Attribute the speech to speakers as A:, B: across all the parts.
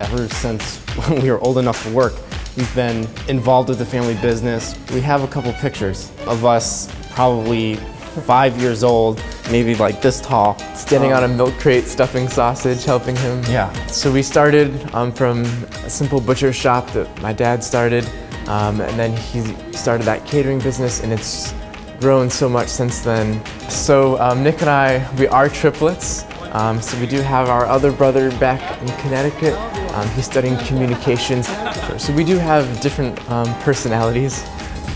A: ever since we were old enough to work. We've been involved with the family business. We have a couple pictures of us probably 5 years old, maybe like this tall.
B: Standing on a milk crate, stuffing sausage, helping him.
A: Yeah.
B: So we started from a simple butcher shop that my dad started, and then he started that catering business, and it's grown so much since then. So Nick and I, we are triplets. So we do have our other brother back in Connecticut. He's studying communications. So we do have different personalities.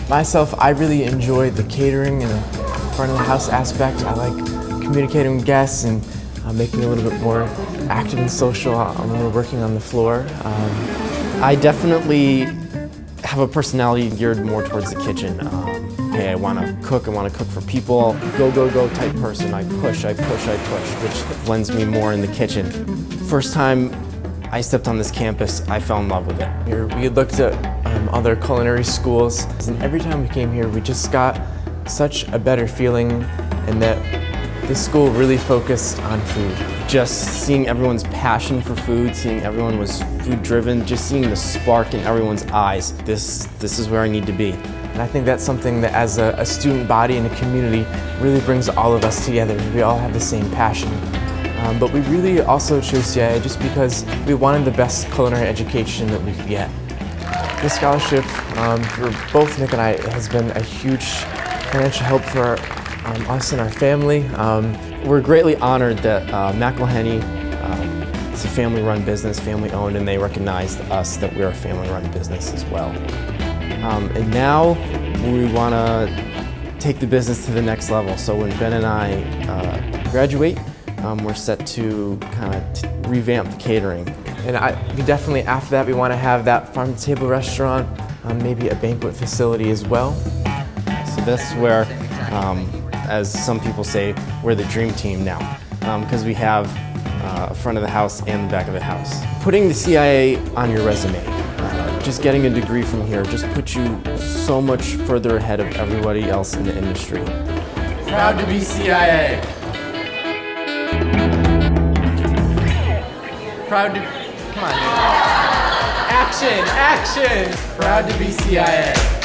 B: Myself, I really enjoy the catering and front of the house aspect. I like communicating with guests and making it a little bit more active and social when we're working on the floor.
A: I definitely have a personality geared more towards the kitchen. Hey, I want to cook for people. Go, go, go type person. I push, which lends me more in the kitchen. First time I stepped on this campus, I fell in love with it.
B: Here, we had looked at other culinary schools, and every time we came here, we just got such a better feeling, and that this school really focused on food.
A: Just seeing everyone's passion for food, seeing everyone was food driven, just seeing the spark in everyone's eyes. This is where I need to be.
B: And I think that's something that as a student body and a community really brings all of us together. We all have the same passion. But we really also chose CIA just because we wanted the best culinary education that we could get. This scholarship for both Nick and I has been a huge financial help for us and our family.
A: We're greatly honored that McElhenney is a family-run business, family-owned, and they recognized us that we're a family-run business as well. And now we want to take the business to the next level. So when Ben and I graduate, we're set to kind of revamp the catering.
B: And we definitely, after that, we want to have that farm-to-table restaurant, maybe a banquet facility as well.
A: So that's where, as some people say, we're the dream team now, because we have front of the house and the back of the house. Putting the CIA on your resume, just getting a degree from here, just puts you so much further ahead of everybody else in the industry.
B: Proud to be CIA. Proud to, come on. Action, action. Proud to be CIA.